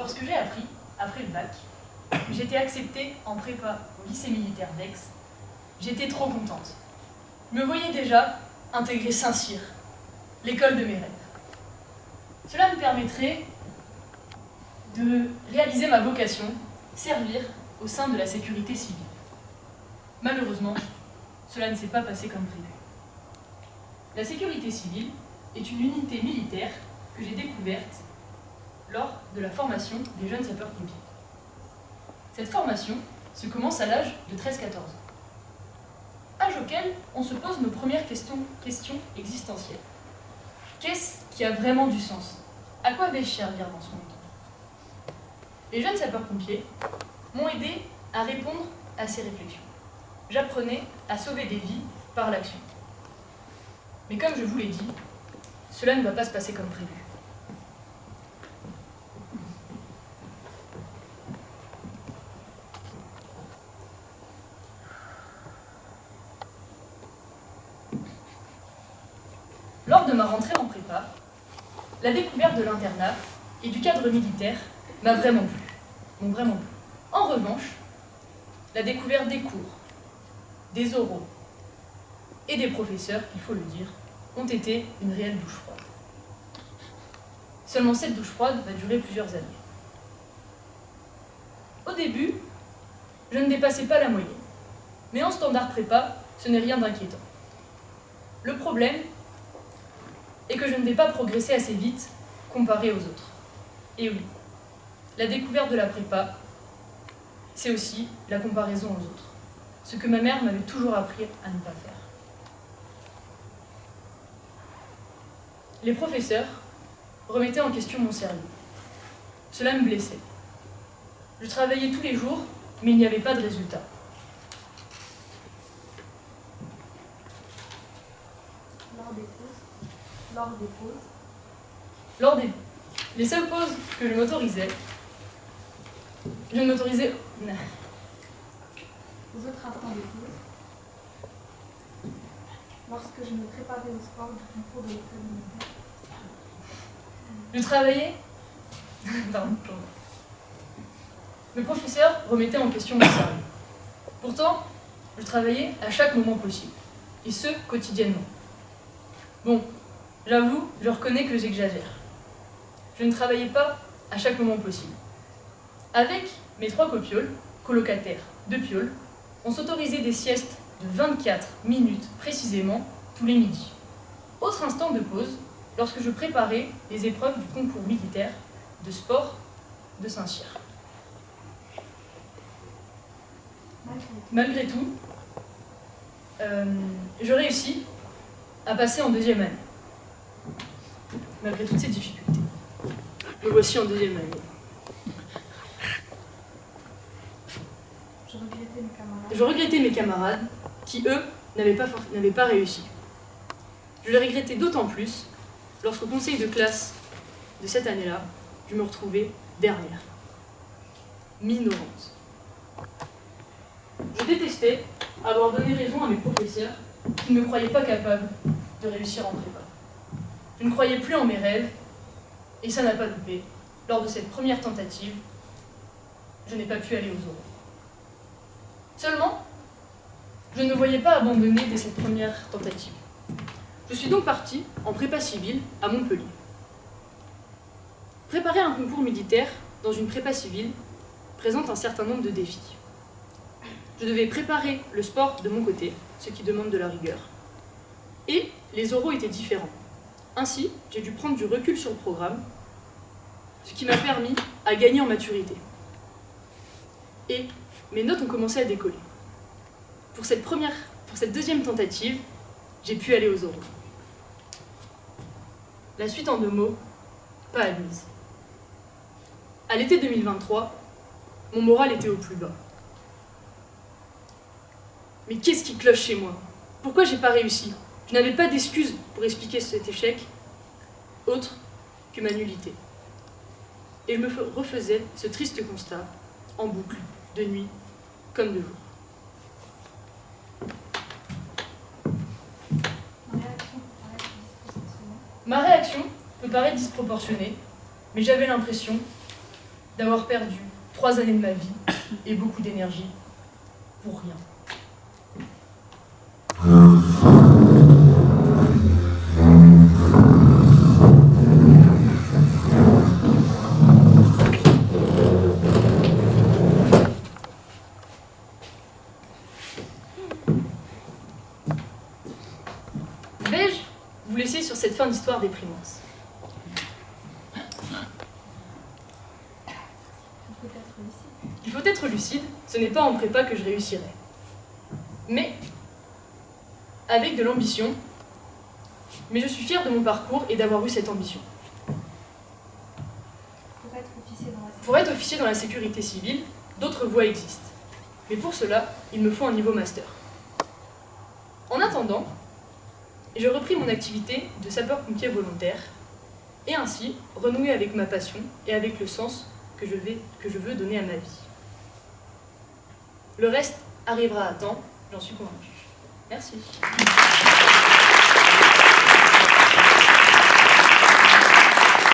Lorsque j'ai appris, après le bac, que j'étais acceptée en prépa au lycée militaire d'Aix, j'étais trop contente. Je me voyais déjà intégrer Saint-Cyr, l'école de mes rêves. Cela me permettrait de réaliser ma vocation, servir au sein de la sécurité civile. Malheureusement, cela ne s'est pas passé comme prévu. La sécurité civile est une unité militaire que j'ai découverte lors de la formation des jeunes sapeurs-pompiers. Cette formation se commence à l'âge de 13-14 ans. Âge auquel on se pose nos premières questions existentielles. Qu'est-ce qui a vraiment du sens? À quoi vais-je servir dans ce monde? Les jeunes sapeurs-pompiers m'ont aidé à répondre à ces réflexions. J'apprenais à sauver des vies par l'action. Mais comme je vous l'ai dit, cela ne va pas se passer comme prévu. Lors de ma rentrée en prépa, la découverte de l'internat et du cadre militaire m'ont vraiment plu. En revanche, la découverte des cours, des oraux et des professeurs, il faut le dire, ont été une réelle douche froide. Seulement cette douche froide va durer plusieurs années. Au début, je ne dépassais pas la moyenne, mais en standard prépa, ce n'est rien d'inquiétant. Le problème est que je ne vais pas progresser assez vite comparé aux autres. Et oui, la découverte de la prépa, c'est aussi la comparaison aux autres, ce que ma mère m'avait toujours appris à ne pas faire. Les professeurs remettaient en question mon sérieux. Cela me blessait. Je travaillais tous les jours, mais il n'y avait pas de résultat. Lors des les seules pauses que je m'autorisais, aux autres instants de pause, lorsque je me préparais au sport du concours de l'école militaire, je travaillais. Pardon. Le professeur remettait en question mon sérieux. Pourtant, je travaillais à chaque moment possible, et ce, quotidiennement. Bon, j'avoue, je reconnais que j'exagère. Je ne travaillais pas à chaque moment possible. Avec mes 3 copioles, colocataires de Piolle, on s'autorisait des siestes de 24 minutes précisément tous les midis. Autre instant de pause, lorsque je préparais les épreuves du concours militaire de sport de Saint-Cyr. Malgré tout, je réussis à passer en 2e année. Malgré toutes ces difficultés. Me voici en 2e année. Je regrettais mes camarades qui, eux, n'avaient pas réussi. Je les regrettais d'autant plus lorsqu'au conseil de classe de cette année-là, je me retrouvais dernière, minorante. Je détestais avoir donné raison à mes professeurs qui ne me croyaient pas capable de réussir en prépa. Je ne croyais plus en mes rêves et ça n'a pas loupé. Lors de cette première tentative, je n'ai pas pu aller aux oraux. Seulement, je ne me voyais pas abandonner dès cette première tentative. Je suis donc partie en prépa civile à Montpellier. Préparer un concours militaire dans une prépa civile présente un certain nombre de défis. Je devais préparer le sport de mon côté, ce qui demande de la rigueur. Et les oraux étaient différents. Ainsi, j'ai dû prendre du recul sur le programme, ce qui m'a permis à gagner en maturité. Et mes notes ont commencé à décoller. Pour cette 2e tentative, j'ai pu aller aux oraux. La suite en 2 mots, pas admise. À l'été 2023, mon moral était au plus bas. Mais qu'est-ce qui cloche chez moi? Pourquoi j'ai pas réussi? Je n'avais pas d'excuse pour expliquer cet échec, autre que ma nullité. Et je me refaisais ce triste constat, en boucle, de nuit comme de jour. Ma réaction peut paraître disproportionnée, mais j'avais l'impression d'avoir perdu 3 années de ma vie et beaucoup d'énergie pour rien. Vais-je vous laisser sur cette fin d'histoire déprimante? Il faut être lucide, ce n'est pas en prépa que je réussirai. Mais, avec de l'ambition, mais je suis fière de mon parcours et d'avoir eu cette ambition. Pour être officier dans la sécurité civile, d'autres voies existent. Mais pour cela, il me faut un niveau master. En attendant, j'ai repris mon activité de sapeur-pompier volontaire et ainsi renouer avec ma passion et avec le sens que je veux donner à ma vie. Le reste arrivera à temps, j'en suis convaincue. Merci.